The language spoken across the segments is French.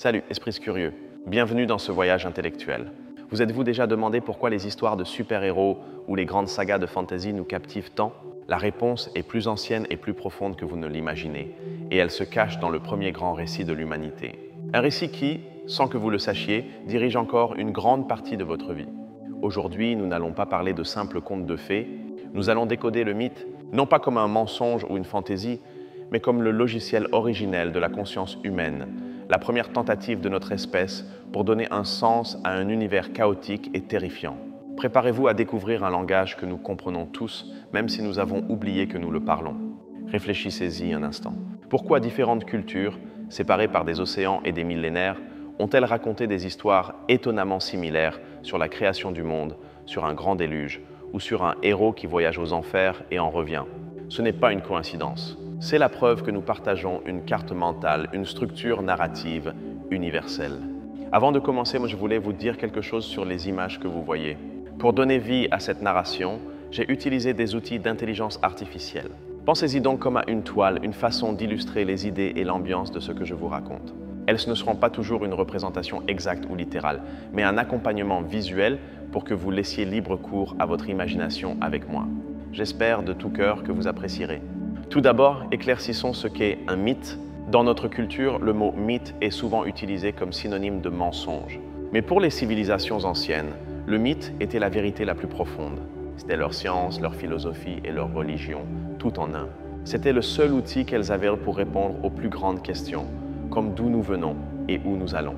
Salut, esprits curieux. Bienvenue dans ce voyage intellectuel. Vous êtes-vous déjà demandé pourquoi les histoires de super-héros ou les grandes sagas de fantasy nous captivent tant? La réponse est plus ancienne et plus profonde que vous ne l'imaginez, et elle se cache dans le premier grand récit de l'humanité. Un récit qui, sans que vous le sachiez, dirige encore une grande partie de votre vie. Aujourd'hui, nous n'allons pas parler de simples contes de fées, nous allons décoder le mythe, non pas comme un mensonge ou une fantaisie, mais comme le logiciel originel de la conscience humaine, la première tentative de notre espèce pour donner un sens à un univers chaotique et terrifiant. Préparez-vous à découvrir un langage que nous comprenons tous, même si nous avons oublié que nous le parlons. Réfléchissez-y un instant. Pourquoi différentes cultures, séparées par des océans et des millénaires, ont-elles raconté des histoires étonnamment similaires sur la création du monde, sur un grand déluge, ou sur un héros qui voyage aux enfers et en revient? Ce n'est pas une coïncidence. C'est la preuve que nous partageons une carte mentale, une structure narrative universelle. Avant de commencer, je voulais vous dire quelque chose sur les images que vous voyez. Pour donner vie à cette narration, j'ai utilisé des outils d'intelligence artificielle. Pensez-y donc comme à une toile, une façon d'illustrer les idées et l'ambiance de ce que je vous raconte. Elles ne seront pas toujours une représentation exacte ou littérale, mais un accompagnement visuel pour que vous laissiez libre cours à votre imagination avec moi. J'espère de tout cœur que vous apprécierez. Tout d'abord, éclaircissons ce qu'est un mythe. Dans notre culture, le mot mythe est souvent utilisé comme synonyme de mensonge. Mais pour les civilisations anciennes, le mythe était la vérité la plus profonde. C'était leur science, leur philosophie et leur religion, tout en un. C'était le seul outil qu'elles avaient pour répondre aux plus grandes questions, comme d'où nous venons et où nous allons.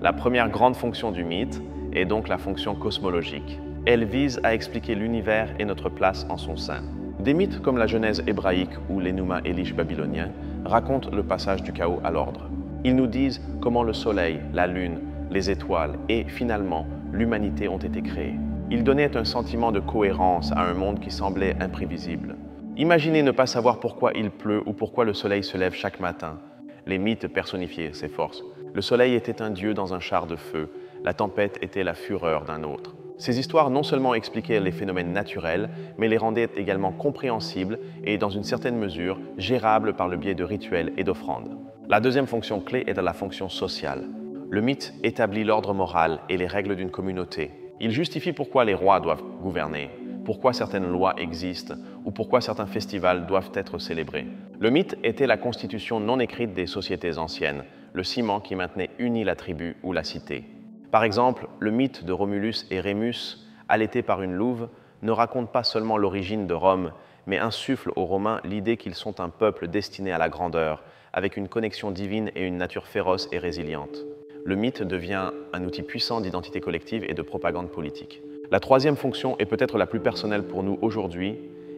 La première grande fonction du mythe est donc la fonction cosmologique. Elle vise à expliquer l'univers et notre place en son sein. Des mythes comme la Genèse hébraïque ou l'Enuma Elish babylonien racontent le passage du chaos à l'ordre. Ils nous disent comment le soleil, la lune, les étoiles et finalement l'humanité ont été créés. Ils donnaient un sentiment de cohérence à un monde qui semblait imprévisible. Imaginez ne pas savoir pourquoi il pleut ou pourquoi le soleil se lève chaque matin. Les mythes personnifiaient ces forces. Le soleil était un dieu dans un char de feu, la tempête était la fureur d'un autre. Ces histoires non seulement expliquaient les phénomènes naturels, mais les rendaient également compréhensibles et, dans une certaine mesure, gérables par le biais de rituels et d'offrandes. La deuxième fonction clé est la fonction sociale. Le mythe établit l'ordre moral et les règles d'une communauté. Il justifie pourquoi les rois doivent gouverner, pourquoi certaines lois existent ou pourquoi certains festivals doivent être célébrés. Le mythe était la constitution non écrite des sociétés anciennes, le ciment qui maintenait unie la tribu ou la cité. Par exemple, le mythe de Romulus et Rémus, allaités par une louve, ne raconte pas seulement l'origine de Rome, mais insuffle aux Romains l'idée qu'ils sont un peuple destiné à la grandeur, avec une connexion divine et une nature féroce et résiliente. Le mythe devient un outil puissant d'identité collective et de propagande politique. La troisième fonction, est peut-être la plus personnelle pour nous aujourd'hui,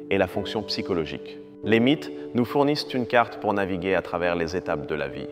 est la fonction psychologique. Les mythes nous fournissent une carte pour naviguer à travers les étapes de la vie.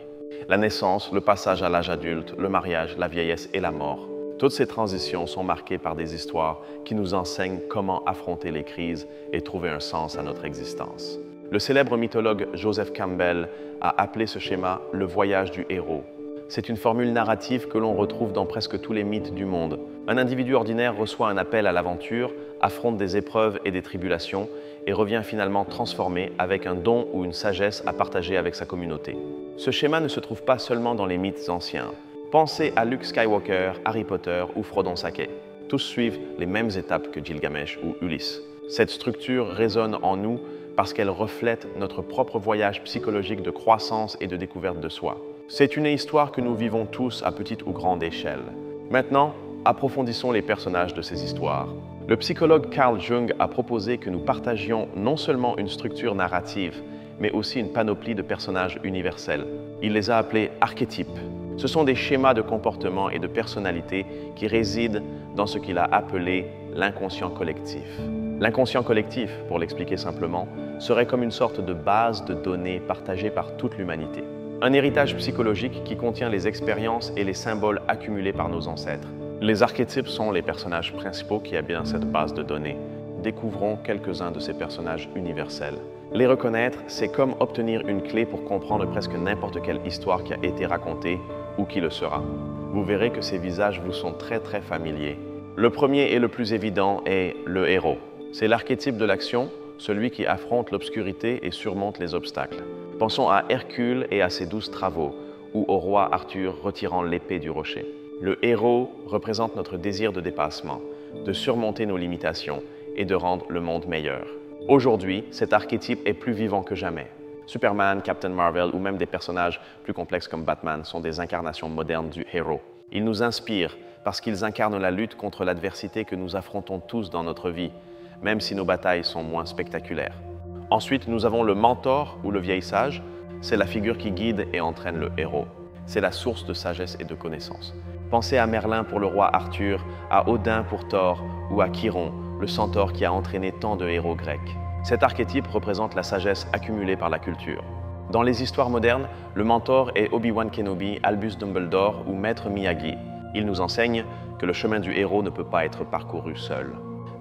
La naissance, le passage à l'âge adulte, le mariage, la vieillesse et la mort. Toutes ces transitions sont marquées par des histoires qui nous enseignent comment affronter les crises et trouver un sens à notre existence. Le célèbre mythologue Joseph Campbell a appelé ce schéma « le voyage du héros ». C'est une formule narrative que l'on retrouve dans presque tous les mythes du monde. Un individu ordinaire reçoit un appel à l'aventure, affronte des épreuves et des tribulations et revient finalement transformé avec un don ou une sagesse à partager avec sa communauté. Ce schéma ne se trouve pas seulement dans les mythes anciens. Pensez à Luke Skywalker, Harry Potter ou Frodon Sake. Tous suivent les mêmes étapes que Gilgamesh ou Ulysse. Cette structure résonne en nous parce qu'elle reflète notre propre voyage psychologique de croissance et de découverte de soi. C'est une histoire que nous vivons tous à petite ou grande échelle. Maintenant, approfondissons les personnages de ces histoires. Le psychologue Carl Jung a proposé que nous partagions non seulement une structure narrative, mais aussi une panoplie de personnages universels. Il les a appelés archétypes. Ce sont des schémas de comportement et de personnalité qui résident dans ce qu'il a appelé l'inconscient collectif. L'inconscient collectif, pour l'expliquer simplement, serait comme une sorte de base de données partagée par toute l'humanité. Un héritage psychologique qui contient les expériences et les symboles accumulés par nos ancêtres. Les archétypes sont les personnages principaux qui habitent dans cette base de données. Découvrons quelques-uns de ces personnages universels. Les reconnaître, c'est comme obtenir une clé pour comprendre presque n'importe quelle histoire qui a été racontée ou qui le sera. Vous verrez que ces visages vous sont très familiers. Le premier et le plus évident est le héros. C'est l'archétype de l'action, celui qui affronte l'obscurité et surmonte les obstacles. Pensons à Hercule et à ses 12 travaux, ou au roi Arthur retirant l'épée du rocher. Le héros représente notre désir de dépassement, de surmonter nos limitations et de rendre le monde meilleur. Aujourd'hui, cet archétype est plus vivant que jamais. Superman, Captain Marvel ou même des personnages plus complexes comme Batman sont des incarnations modernes du héros. Ils nous inspirent parce qu'ils incarnent la lutte contre l'adversité que nous affrontons tous dans notre vie, même si nos batailles sont moins spectaculaires. Ensuite, nous avons le mentor ou le vieil sage. C'est la figure qui guide et entraîne le héros. C'est la source de sagesse et de connaissances. Pensez à Merlin pour le roi Arthur, à Odin pour Thor ou à Chiron, le centaure qui a entraîné tant de héros grecs. Cet archétype représente la sagesse accumulée par la culture. Dans les histoires modernes, le mentor est Obi-Wan Kenobi, Albus Dumbledore ou Maître Miyagi. Il nous enseigne que le chemin du héros ne peut pas être parcouru seul.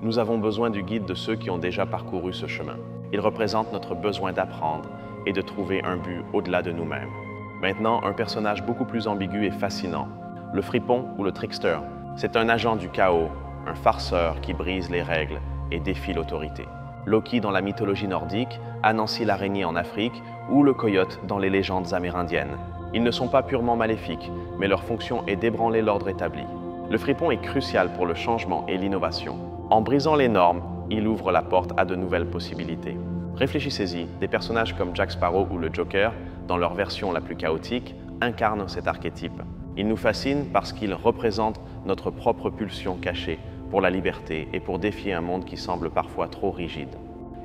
Nous avons besoin du guide de ceux qui ont déjà parcouru ce chemin. Il représente notre besoin d'apprendre et de trouver un but au-delà de nous-mêmes. Maintenant, un personnage beaucoup plus ambigu et fascinant. Le fripon ou le trickster. C'est un agent du chaos, un farceur qui brise les règles et défie l'autorité. Loki dans la mythologie nordique, Anansi l'araignée en Afrique ou le coyote dans les légendes amérindiennes. Ils ne sont pas purement maléfiques, mais leur fonction est d'ébranler l'ordre établi. Le fripon est crucial pour le changement et l'innovation. En brisant les normes, il ouvre la porte à de nouvelles possibilités. Réfléchissez-y, des personnages comme Jack Sparrow ou le Joker, dans leur version la plus chaotique, incarnent cet archétype. Ils nous fascinent parce qu'ils représentent notre propre pulsion cachée pour la liberté et pour défier un monde qui semble parfois trop rigide.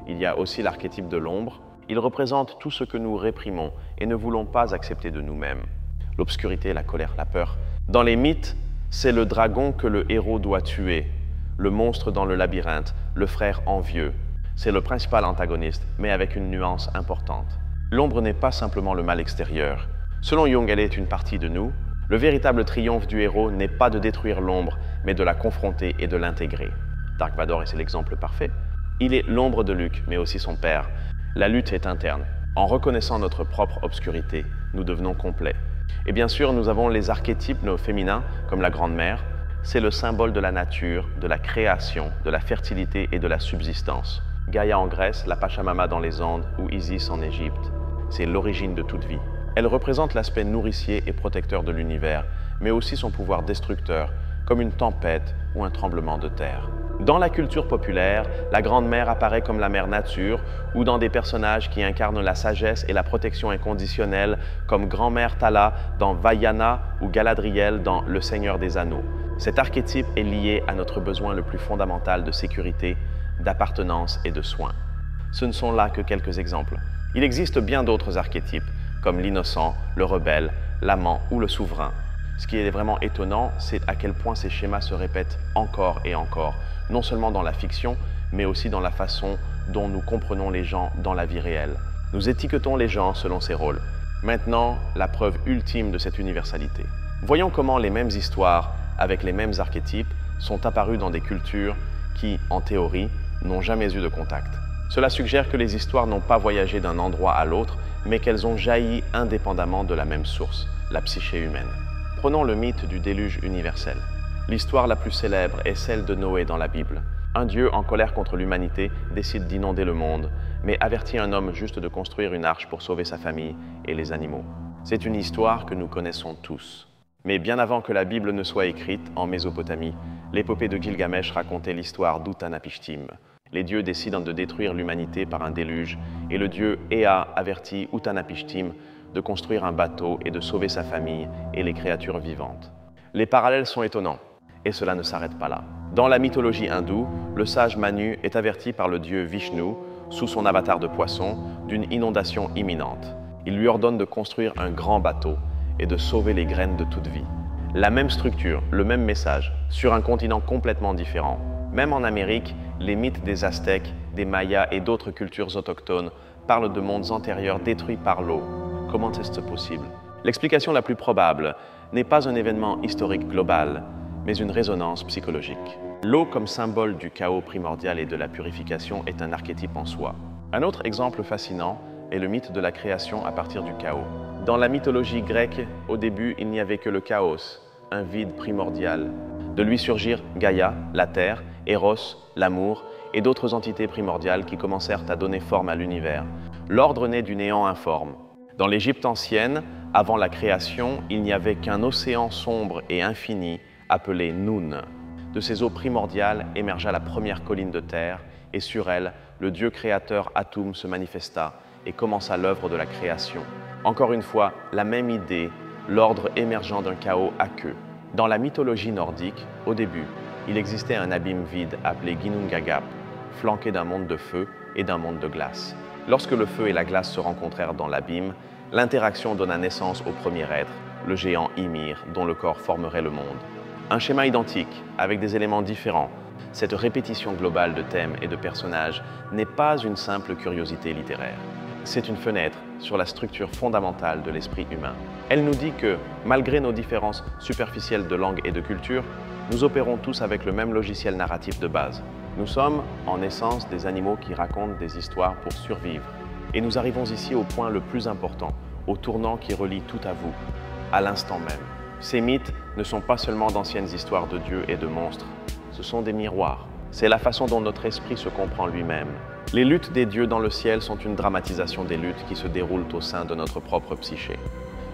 Il y a aussi l'archétype de l'ombre. Il représente tout ce que nous réprimons et ne voulons pas accepter de nous-mêmes. L'obscurité, la colère, la peur. Dans les mythes, c'est le dragon que le héros doit tuer, le monstre dans le labyrinthe, le frère envieux. C'est le principal antagoniste, mais avec une nuance importante. L'ombre n'est pas simplement le mal extérieur. Selon Jung, elle est une partie de nous. Le véritable triomphe du héros n'est pas de détruire l'ombre, mais de la confronter et de l'intégrer. Dark Vador est l'exemple parfait. Il est l'ombre de Luke, mais aussi son père. La lutte est interne. En reconnaissant notre propre obscurité, nous devenons complets. Et bien sûr, nous avons les archétypes féminins, comme la Grande-Mère. C'est le symbole de la nature, de la création, de la fertilité et de la subsistance. Gaïa en Grèce, la Pachamama dans les Andes ou Isis en Égypte. C'est l'origine de toute vie. Elle représente l'aspect nourricier et protecteur de l'univers, mais aussi son pouvoir destructeur, comme une tempête ou un tremblement de terre. Dans la culture populaire, la Grande-Mère apparaît comme la Mère Nature ou dans des personnages qui incarnent la sagesse et la protection inconditionnelle, comme Grand-Mère Thala dans Vaiana ou Galadriel dans Le Seigneur des Anneaux. Cet archétype est lié à notre besoin le plus fondamental de sécurité, d'appartenance et de soin. Ce ne sont là que quelques exemples. Il existe bien d'autres archétypes, comme l'innocent, le rebelle, l'amant ou le souverain. Ce qui est vraiment étonnant, c'est à quel point ces schémas se répètent encore et encore, non seulement dans la fiction, mais aussi dans la façon dont nous comprenons les gens dans la vie réelle. Nous étiquetons les gens selon ces rôles. Maintenant, la preuve ultime de cette universalité. Voyons comment les mêmes histoires, avec les mêmes archétypes, sont apparues dans des cultures qui, en théorie, n'ont jamais eu de contact. Cela suggère que les histoires n'ont pas voyagé d'un endroit à l'autre, mais qu'elles ont jailli indépendamment de la même source, la psyché humaine. Prenons le mythe du déluge universel. L'histoire la plus célèbre est celle de Noé dans la Bible. Un Dieu en colère contre l'humanité décide d'inonder le monde, mais avertit un homme juste de construire une arche pour sauver sa famille et les animaux. C'est une histoire que nous connaissons tous. Mais bien avant que la Bible ne soit écrite, en Mésopotamie, l'épopée de Gilgamesh racontait l'histoire d'Utanapishtim. Les dieux décident de détruire l'humanité par un déluge, et le dieu Ea avertit Utanapishtim de construire un bateau et de sauver sa famille et les créatures vivantes. Les parallèles sont étonnants, et cela ne s'arrête pas là. Dans la mythologie hindoue, le sage Manu est averti par le dieu Vishnu, sous son avatar de poisson, d'une inondation imminente. Il lui ordonne de construire un grand bateau et de sauver les graines de toute vie. La même structure, le même message, sur un continent complètement différent. Même en Amérique, les mythes des Aztèques, des Mayas et d'autres cultures autochtones parlent de mondes antérieurs détruits par l'eau. Comment est-ce possible? L'explication la plus probable n'est pas un événement historique global, mais une résonance psychologique. L'eau comme symbole du chaos primordial et de la purification est un archétype en soi. Un autre exemple fascinant est le mythe de la création à partir du chaos. Dans la mythologie grecque, au début, il n'y avait que le chaos, un vide primordial. De lui surgirent Gaïa, la terre, Eros, l'amour, et d'autres entités primordiales qui commencèrent à donner forme à l'univers. L'ordre naît du néant informe. Dans l'Égypte ancienne, avant la création, il n'y avait qu'un océan sombre et infini appelé Noun. De ces eaux primordiales émergea la première colline de terre, et sur elle, le Dieu créateur Atum se manifesta et commença l'œuvre de la création. Encore une fois, la même idée, l'ordre émergent d'un chaos aqueux. Dans la mythologie nordique, au début, il existait un abîme vide appelé Ginnungagap, flanqué d'un monde de feu et d'un monde de glace. Lorsque le feu et la glace se rencontrèrent dans l'abîme, l'interaction donna naissance au premier être, le géant Ymir, dont le corps formerait le monde. Un schéma identique, avec des éléments différents, cette répétition globale de thèmes et de personnages n'est pas une simple curiosité littéraire. C'est une fenêtre sur la structure fondamentale de l'esprit humain. Elle nous dit que, malgré nos différences superficielles de langue et de culture, nous opérons tous avec le même logiciel narratif de base. Nous sommes, en essence, des animaux qui racontent des histoires pour survivre. Et nous arrivons ici au point le plus important, au tournant qui relie tout à vous, à l'instant même. Ces mythes ne sont pas seulement d'anciennes histoires de dieux et de monstres, ce sont des miroirs. C'est la façon dont notre esprit se comprend lui-même. Les luttes des dieux dans le ciel sont une dramatisation des luttes qui se déroulent au sein de notre propre psyché.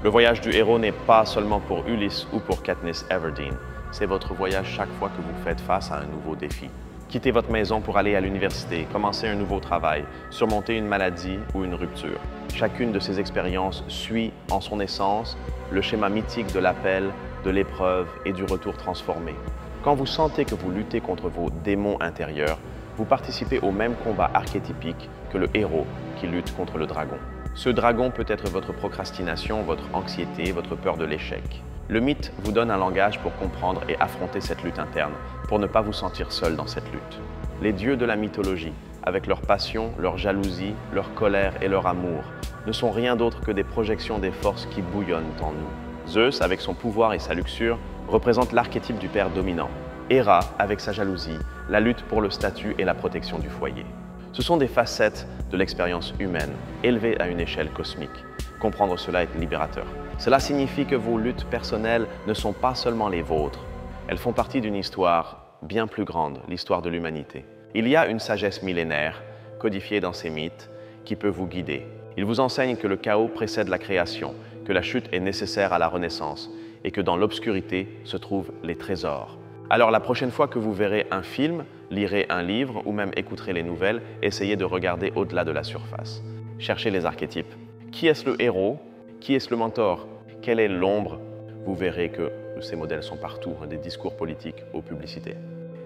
Le voyage du héros n'est pas seulement pour Ulysse ou pour Katniss Everdeen, c'est votre voyage chaque fois que vous faites face à un nouveau défi. Quittez votre maison pour aller à l'université, commencer un nouveau travail, surmonter une maladie ou une rupture. Chacune de ces expériences suit, en son essence, le schéma mythique de l'appel, de l'épreuve et du retour transformé. Quand vous sentez que vous luttez contre vos démons intérieurs, vous participez au même combat archétypique que le héros qui lutte contre le dragon. Ce dragon peut être votre procrastination, votre anxiété, votre peur de l'échec. Le mythe vous donne un langage pour comprendre et affronter cette lutte interne, pour ne pas vous sentir seul dans cette lutte. Les dieux de la mythologie, avec leur passion, leur jalousie, leur colère et leur amour, ne sont rien d'autre que des projections des forces qui bouillonnent en nous. Zeus, avec son pouvoir et sa luxure, représente l'archétype du père dominant. Héra, avec sa jalousie, la lutte pour le statut et la protection du foyer. Ce sont des facettes de l'expérience humaine, élevées à une échelle cosmique. Comprendre cela est libérateur. Cela signifie que vos luttes personnelles ne sont pas seulement les vôtres. Elles font partie d'une histoire bien plus grande, l'histoire de l'humanité. Il y a une sagesse millénaire, codifiée dans ces mythes, qui peut vous guider. Il vous enseigne que le chaos précède la création, que la chute est nécessaire à la renaissance et que dans l'obscurité se trouvent les trésors. Alors la prochaine fois que vous verrez un film, lirez un livre ou même écouterez les nouvelles, essayez de regarder au-delà de la surface. Cherchez les archétypes. Qui est-ce le héros? Qui est-ce le mentor? Quelle est l'ombre? Vous verrez que ces modèles sont partout, des discours politiques aux publicités.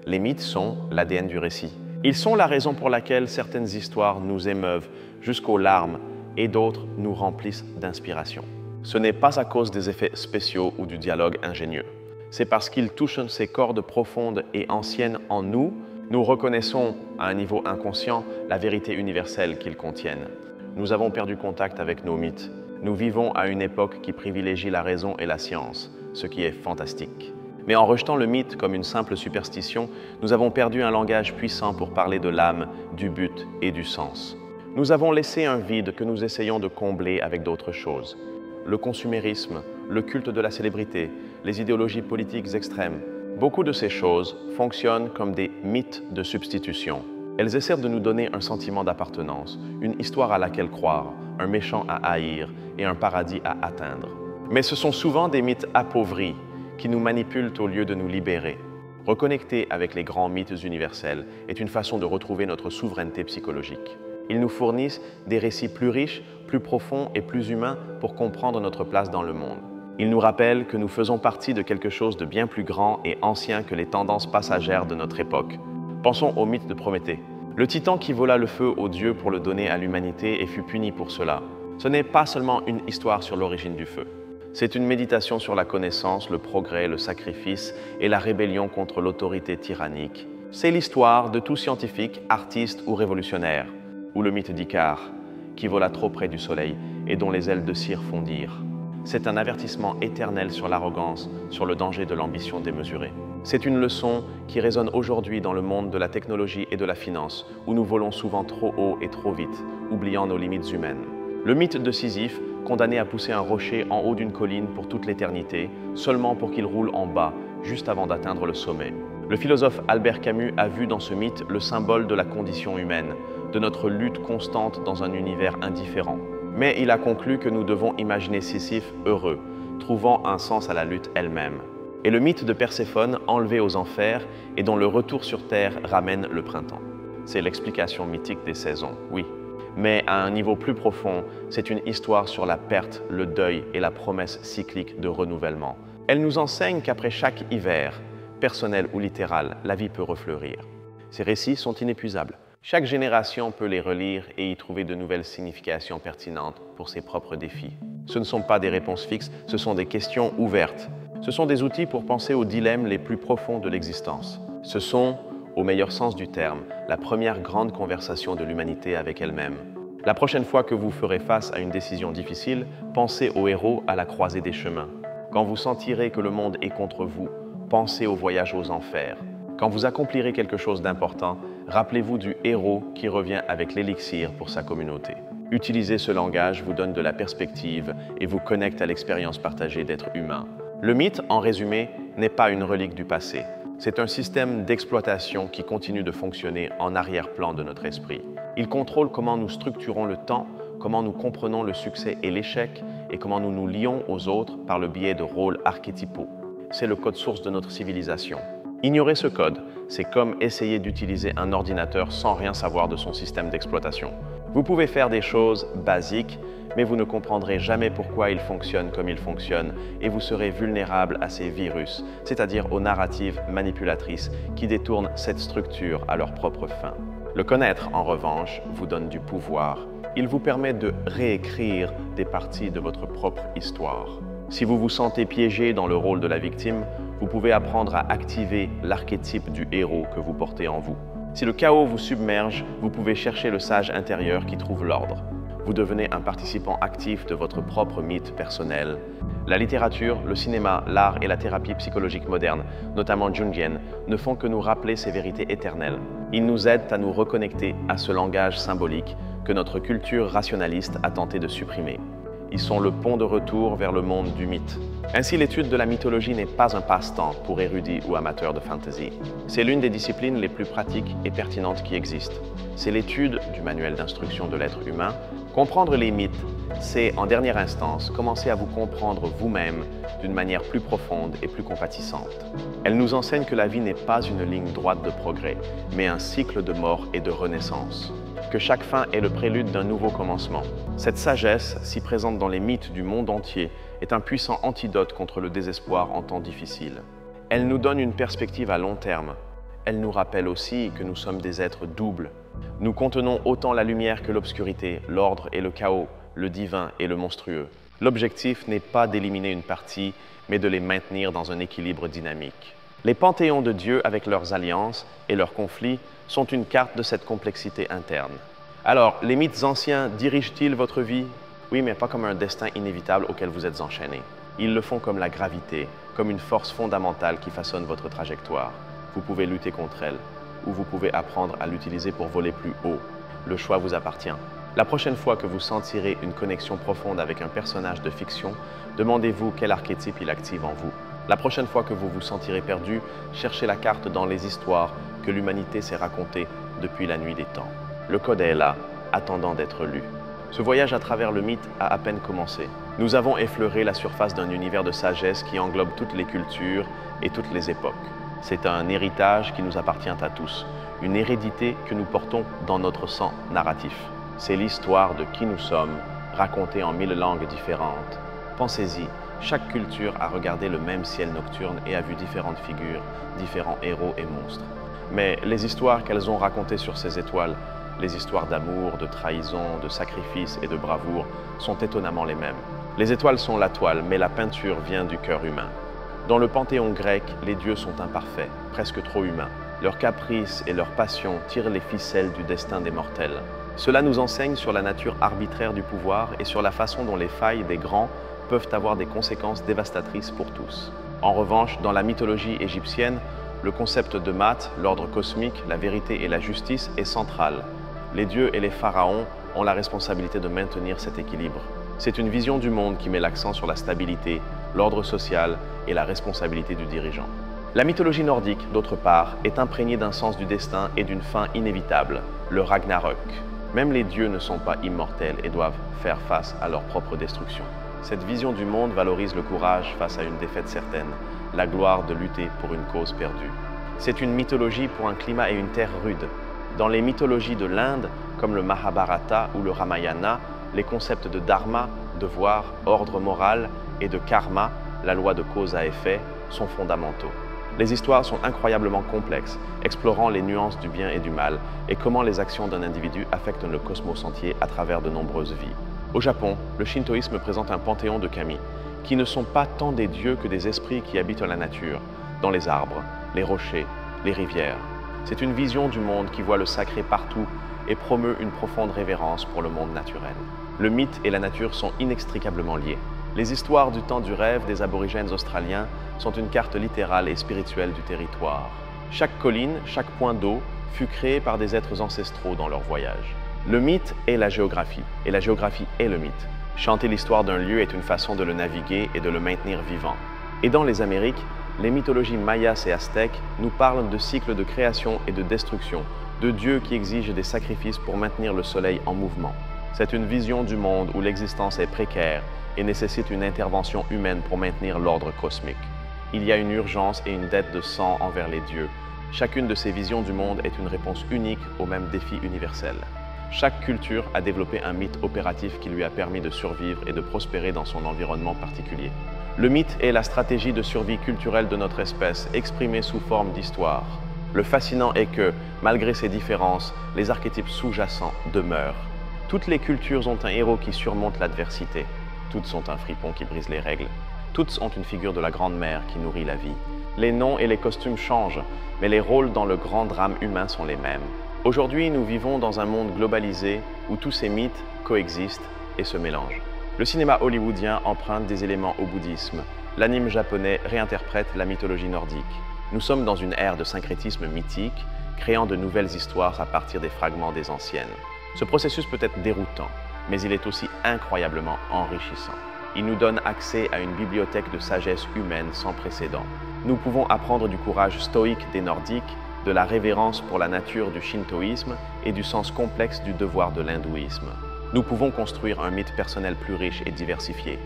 Les mythes sont l'ADN du récit. Ils sont la raison pour laquelle certaines histoires nous émeuvent jusqu'aux larmes et d'autres nous remplissent d'inspiration. Ce n'est pas à cause des effets spéciaux ou du dialogue ingénieux. C'est parce qu'ils touchent ces cordes profondes et anciennes en nous, nous reconnaissons à un niveau inconscient la vérité universelle qu'ils contiennent. Nous avons perdu contact avec nos mythes. Nous vivons à une époque qui privilégie la raison et la science, ce qui est fantastique. Mais en rejetant le mythe comme une simple superstition, nous avons perdu un langage puissant pour parler de l'âme, du but et du sens. Nous avons laissé un vide que nous essayons de combler avec d'autres choses. Le consumérisme, le culte de la célébrité, les idéologies politiques extrêmes. Beaucoup de ces choses fonctionnent comme des mythes de substitution. Elles essaient de nous donner un sentiment d'appartenance, une histoire à laquelle croire, un méchant à haïr et un paradis à atteindre. Mais ce sont souvent des mythes appauvris qui nous manipulent au lieu de nous libérer. Reconnecter avec les grands mythes universels est une façon de retrouver notre souveraineté psychologique. Ils nous fournissent des récits plus riches, plus profonds et plus humains pour comprendre notre place dans le monde. Ils nous rappellent que nous faisons partie de quelque chose de bien plus grand et ancien que les tendances passagères de notre époque. Pensons au mythe de Prométhée. Le titan qui vola le feu aux dieux pour le donner à l'humanité et fut puni pour cela. Ce n'est pas seulement une histoire sur l'origine du feu. C'est une méditation sur la connaissance, le progrès, le sacrifice et la rébellion contre l'autorité tyrannique. C'est l'histoire de tout scientifique, artiste ou révolutionnaire. Ou le mythe d'Icare, qui vola trop près du soleil et dont les ailes de cire fondirent. C'est un avertissement éternel sur l'arrogance, sur le danger de l'ambition démesurée. C'est une leçon qui résonne aujourd'hui dans le monde de la technologie et de la finance, où nous volons souvent trop haut et trop vite, oubliant nos limites humaines. Le mythe de Sisyphe, condamné à pousser un rocher en haut d'une colline pour toute l'éternité, seulement pour qu'il roule en bas, juste avant d'atteindre le sommet. Le philosophe Albert Camus a vu dans ce mythe le symbole de la condition humaine, de notre lutte constante dans un univers indifférent. Mais il a conclu que nous devons imaginer Sisyphe heureux, trouvant un sens à la lutte elle-même. Et le mythe de Perséphone, enlevée aux enfers, et dont le retour sur Terre ramène le printemps. C'est l'explication mythique des saisons, oui. Mais à un niveau plus profond, c'est une histoire sur la perte, le deuil et la promesse cyclique de renouvellement. Elle nous enseigne qu'après chaque hiver, personnel ou littéral, la vie peut refleurir. Ces récits sont inépuisables. Chaque génération peut les relire et y trouver de nouvelles significations pertinentes pour ses propres défis. Ce ne sont pas des réponses fixes, ce sont des questions ouvertes. Ce sont des outils pour penser aux dilemmes les plus profonds de l'existence. Ce sont, au meilleur sens du terme, la première grande conversation de l'humanité avec elle-même. La prochaine fois que vous ferez face à une décision difficile, pensez aux héros à la croisée des chemins. Quand vous sentirez que le monde est contre vous, pensez au voyage aux enfers. Quand vous accomplirez quelque chose d'important, rappelez-vous du héros qui revient avec l'élixir pour sa communauté. Utiliser ce langage vous donne de la perspective et vous connecte à l'expérience partagée d'être humain. Le mythe, en résumé, n'est pas une relique du passé. C'est un système d'exploitation qui continue de fonctionner en arrière-plan de notre esprit. Il contrôle comment nous structurons le temps, comment nous comprenons le succès et l'échec, et comment nous nous lions aux autres par le biais de rôles archétypaux. C'est le code source de notre civilisation. Ignorer ce code, c'est comme essayer d'utiliser un ordinateur sans rien savoir de son système d'exploitation. Vous pouvez faire des choses basiques, mais vous ne comprendrez jamais pourquoi il fonctionne comme il fonctionne et vous serez vulnérable à ces virus, c'est-à-dire aux narratives manipulatrices qui détournent cette structure à leur propre fin. Le connaître, en revanche, vous donne du pouvoir. Il vous permet de réécrire des parties de votre propre histoire. Si vous vous sentez piégé dans le rôle de la victime, vous pouvez apprendre à activer l'archétype du héros que vous portez en vous. Si le chaos vous submerge, vous pouvez chercher le sage intérieur qui trouve l'ordre. Vous devenez un participant actif de votre propre mythe personnel. La littérature, le cinéma, l'art et la thérapie psychologique moderne, notamment jungienne, ne font que nous rappeler ces vérités éternelles. Ils nous aident à nous reconnecter à ce langage symbolique que notre culture rationaliste a tenté de supprimer. Ils sont le pont de retour vers le monde du mythe. Ainsi, l'étude de la mythologie n'est pas un passe-temps pour érudits ou amateurs de fantasy. C'est l'une des disciplines les plus pratiques et pertinentes qui existent. C'est l'étude du manuel d'instruction de l'être humain. Comprendre les mythes, c'est, en dernière instance, commencer à vous comprendre vous-même d'une manière plus profonde et plus compatissante. Elle nous enseigne que la vie n'est pas une ligne droite de progrès, mais un cycle de mort et de renaissance. Que chaque fin est le prélude d'un nouveau commencement. Cette sagesse, si présente dans les mythes du monde entier, est un puissant antidote contre le désespoir en temps difficiles. Elle nous donne une perspective à long terme. Elle nous rappelle aussi que nous sommes des êtres doubles. Nous contenons autant la lumière que l'obscurité, l'ordre et le chaos, le divin et le monstrueux. L'objectif n'est pas d'éliminer une partie, mais de les maintenir dans un équilibre dynamique. Les panthéons de Dieu, avec leurs alliances et leurs conflits, sont une carte de cette complexité interne. Alors, les mythes anciens dirigent-ils votre vie? Oui, mais pas comme un destin inévitable auquel vous êtes enchaîné. Ils le font comme la gravité, comme une force fondamentale qui façonne votre trajectoire. Vous pouvez lutter contre elle, ou vous pouvez apprendre à l'utiliser pour voler plus haut. Le choix vous appartient. La prochaine fois que vous sentirez une connexion profonde avec un personnage de fiction, demandez-vous quel archétype il active en vous. La prochaine fois que vous vous sentirez perdu, cherchez la carte dans les histoires que l'humanité s'est racontée depuis la nuit des temps. Le code est là, attendant d'être lu. Ce voyage à travers le mythe a à peine commencé. Nous avons effleuré la surface d'un univers de sagesse qui englobe toutes les cultures et toutes les époques. C'est un héritage qui nous appartient à tous, une hérédité que nous portons dans notre sang narratif. C'est l'histoire de qui nous sommes, racontée en 1000 langues différentes. Pensez-y, chaque culture a regardé le même ciel nocturne et a vu différentes figures, différents héros et monstres. Mais les histoires qu'elles ont racontées sur ces étoiles, les histoires d'amour, de trahison, de sacrifice et de bravoure, sont étonnamment les mêmes. Les étoiles sont la toile, mais la peinture vient du cœur humain. Dans le panthéon grec, les dieux sont imparfaits, presque trop humains. Leurs caprices et leurs passions tirent les ficelles du destin des mortels. Cela nous enseigne sur la nature arbitraire du pouvoir et sur la façon dont les failles des grands peuvent avoir des conséquences dévastatrices pour tous. En revanche, dans la mythologie égyptienne, le concept de Maat, l'ordre cosmique, la vérité et la justice est central. Les dieux et les pharaons ont la responsabilité de maintenir cet équilibre. C'est une vision du monde qui met l'accent sur la stabilité, l'ordre social et la responsabilité du dirigeant. La mythologie nordique, d'autre part, est imprégnée d'un sens du destin et d'une fin inévitable, le Ragnarök. Même les dieux ne sont pas immortels et doivent faire face à leur propre destruction. Cette vision du monde valorise le courage face à une défaite certaine, la gloire de lutter pour une cause perdue. C'est une mythologie pour un climat et une terre rude. Dans les mythologies de l'Inde, comme le Mahabharata ou le Ramayana, les concepts de dharma, devoir, ordre moral, et de karma, la loi de cause à effet, sont fondamentaux. Les histoires sont incroyablement complexes, explorant les nuances du bien et du mal et comment les actions d'un individu affectent le cosmos entier à travers de nombreuses vies. Au Japon, le shintoïsme présente un panthéon de kami, qui ne sont pas tant des dieux que des esprits qui habitent la nature, dans les arbres, les rochers, les rivières. C'est une vision du monde qui voit le sacré partout et promeut une profonde révérence pour le monde naturel. Le mythe et la nature sont inextricablement liés. Les histoires du temps du rêve des aborigènes australiens sont une carte littérale et spirituelle du territoire. Chaque colline, chaque point d'eau fut créé par des êtres ancestraux dans leur voyage. Le mythe est la géographie, et la géographie est le mythe. Chanter l'histoire d'un lieu est une façon de le naviguer et de le maintenir vivant. Et dans les Amériques, les mythologies mayas et aztèques nous parlent de cycles de création et de destruction, de dieux qui exigent des sacrifices pour maintenir le soleil en mouvement. C'est une vision du monde où l'existence est précaire et nécessite une intervention humaine pour maintenir l'ordre cosmique. Il y a une urgence et une dette de sang envers les dieux. Chacune de ces visions du monde est une réponse unique au même défi universel. Chaque culture a développé un mythe opératif qui lui a permis de survivre et de prospérer dans son environnement particulier. Le mythe est la stratégie de survie culturelle de notre espèce, exprimée sous forme d'histoire. Le fascinant est que, malgré ces différences, les archétypes sous-jacents demeurent. Toutes les cultures ont un héros qui surmonte l'adversité. Toutes sont un fripon qui brise les règles. Toutes ont une figure de la grande mère qui nourrit la vie. Les noms et les costumes changent, mais les rôles dans le grand drame humain sont les mêmes. Aujourd'hui, nous vivons dans un monde globalisé où tous ces mythes coexistent et se mélangent. Le cinéma hollywoodien emprunte des éléments au bouddhisme. L'anime japonais réinterprète la mythologie nordique. Nous sommes dans une ère de syncrétisme mythique, créant de nouvelles histoires à partir des fragments des anciennes. Ce processus peut être déroutant, mais il est aussi incroyablement enrichissant. Il nous donne accès à une bibliothèque de sagesse humaine sans précédent. Nous pouvons apprendre du courage stoïque des Nordiques, de la révérence pour la nature du shintoïsme et du sens complexe du devoir de l'hindouisme. Nous pouvons construire un mythe personnel plus riche et diversifié,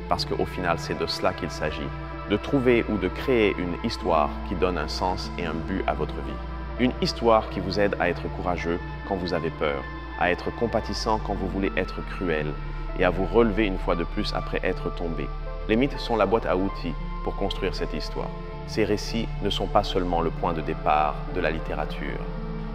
parce qu'au final, c'est de cela qu'il s'agit, de trouver ou de créer une histoire qui donne un sens et un but à votre vie. Une histoire qui vous aide à être courageux quand vous avez peur, à être compatissant quand vous voulez être cruel, et à vous relever une fois de plus après être tombé. Les mythes sont la boîte à outils pour construire cette histoire. Ces récits ne sont pas seulement le point de départ de la littérature.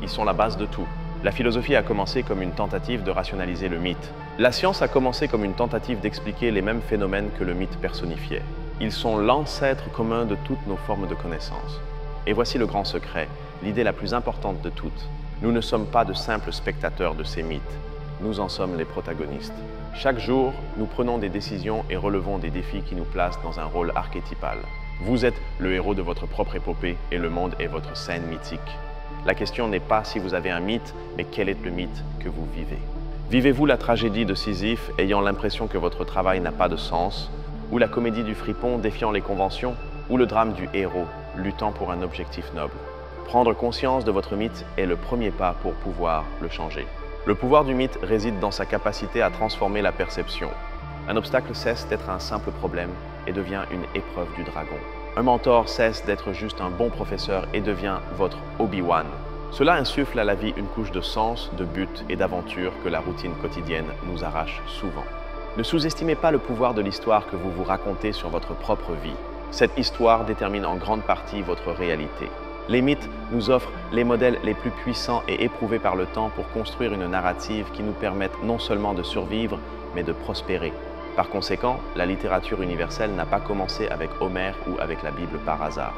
Ils sont la base de tout. La philosophie a commencé comme une tentative de rationaliser le mythe. La science a commencé comme une tentative d'expliquer les mêmes phénomènes que le mythe personnifiait. Ils sont l'ancêtre commun de toutes nos formes de connaissances. Et voici le grand secret, l'idée la plus importante de toutes. Nous ne sommes pas de simples spectateurs de ces mythes. Nous en sommes les protagonistes. Chaque jour, nous prenons des décisions et relevons des défis qui nous placent dans un rôle archétypal. Vous êtes le héros de votre propre épopée et le monde est votre scène mythique. La question n'est pas si vous avez un mythe, mais quel est le mythe que vous vivez. Vivez-vous la tragédie de Sisyphe ayant l'impression que votre travail n'a pas de sens, ou la comédie du fripon défiant les conventions, ou le drame du héros luttant pour un objectif noble? Prendre conscience de votre mythe est le premier pas pour pouvoir le changer. Le pouvoir du mythe réside dans sa capacité à transformer la perception. Un obstacle cesse d'être un simple problème et devient une épreuve du dragon. Un mentor cesse d'être juste un bon professeur et devient votre Obi-Wan. Cela insuffle à la vie une couche de sens, de but et d'aventure que la routine quotidienne nous arrache souvent. Ne sous-estimez pas le pouvoir de l'histoire que vous vous racontez sur votre propre vie. Cette histoire détermine en grande partie votre réalité. Les mythes nous offrent les modèles les plus puissants et éprouvés par le temps pour construire une narrative qui nous permette non seulement de survivre, mais de prospérer. Par conséquent, la littérature universelle n'a pas commencé avec Homère ou avec la Bible par hasard.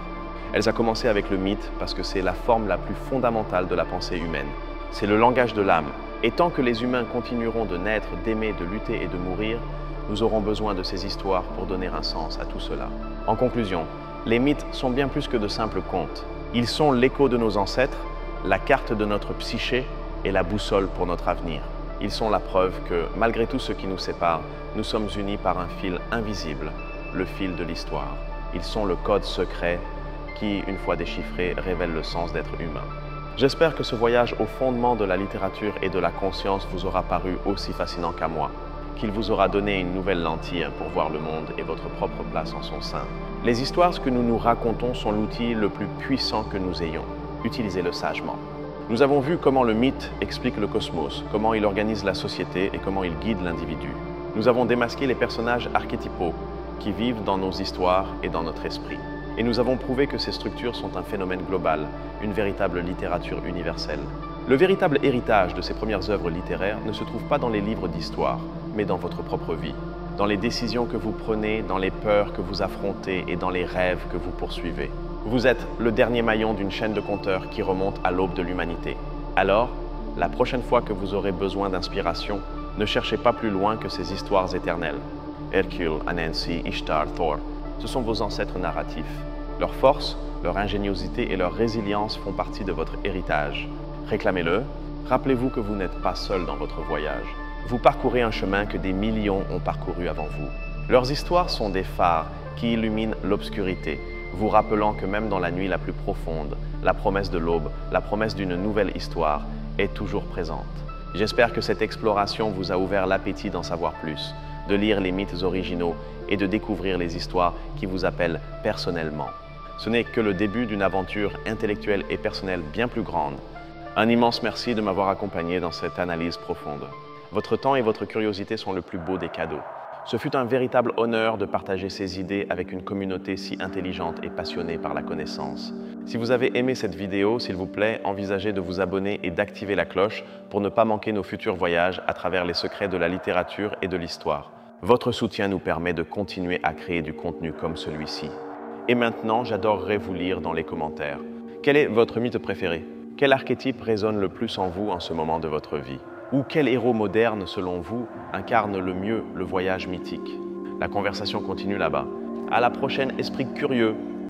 Elle a commencé avec le mythe parce que c'est la forme la plus fondamentale de la pensée humaine. C'est le langage de l'âme. Et tant que les humains continueront de naître, d'aimer, de lutter et de mourir, nous aurons besoin de ces histoires pour donner un sens à tout cela. En conclusion, les mythes sont bien plus que de simples contes. Ils sont l'écho de nos ancêtres, la carte de notre psyché et la boussole pour notre avenir. Ils sont la preuve que, malgré tout ce qui nous sépare, nous sommes unis par un fil invisible, le fil de l'histoire. Ils sont le code secret qui, une fois déchiffré, révèle le sens d'être humain. J'espère que ce voyage au fondement de la littérature et de la conscience vous aura paru aussi fascinant qu'à moi, qu'il vous aura donné une nouvelle lentille pour voir le monde et votre propre place en son sein. Les histoires que nous nous racontons sont l'outil le plus puissant que nous ayons. Utilisez-le sagement. Nous avons vu comment le mythe explique le cosmos, comment il organise la société et comment il guide l'individu. Nous avons démasqué les personnages archétypaux qui vivent dans nos histoires et dans notre esprit. Et nous avons prouvé que ces structures sont un phénomène global, une véritable littérature universelle. Le véritable héritage de ces premières œuvres littéraires ne se trouve pas dans les livres d'histoire, mais dans votre propre vie, dans les décisions que vous prenez, dans les peurs que vous affrontez et dans les rêves que vous poursuivez. Vous êtes le dernier maillon d'une chaîne de compteurs qui remonte à l'aube de l'humanité. Alors, la prochaine fois que vous aurez besoin d'inspiration, ne cherchez pas plus loin que ces histoires éternelles. Hercule, Anansi, Ishtar, Thor, ce sont vos ancêtres narratifs. Leur force, leur ingéniosité et leur résilience font partie de votre héritage. Réclamez-le. Rappelez-vous que vous n'êtes pas seul dans votre voyage. Vous parcourez un chemin que des millions ont parcouru avant vous. Leurs histoires sont des phares qui illuminent l'obscurité, vous rappelant que même dans la nuit la plus profonde, la promesse de l'aube, la promesse d'une nouvelle histoire est toujours présente. J'espère que cette exploration vous a ouvert l'appétit d'en savoir plus, de lire les mythes originaux et de découvrir les histoires qui vous appellent personnellement. Ce n'est que le début d'une aventure intellectuelle et personnelle bien plus grande. Un immense merci de m'avoir accompagné dans cette analyse profonde. Votre temps et votre curiosité sont le plus beau des cadeaux. Ce fut un véritable honneur de partager ces idées avec une communauté si intelligente et passionnée par la connaissance. Si vous avez aimé cette vidéo, s'il vous plaît, envisagez de vous abonner et d'activer la cloche pour ne pas manquer nos futurs voyages à travers les secrets de la littérature et de l'histoire. Votre soutien nous permet de continuer à créer du contenu comme celui-ci. Et maintenant, j'adorerais vous lire dans les commentaires. Quel est votre mythe préféré? Quel archétype résonne le plus en vous en ce moment de votre vie? Ou quel héros moderne, selon vous, incarne le mieux le voyage mythique? La conversation continue là-bas. À la prochaine, esprit curieux!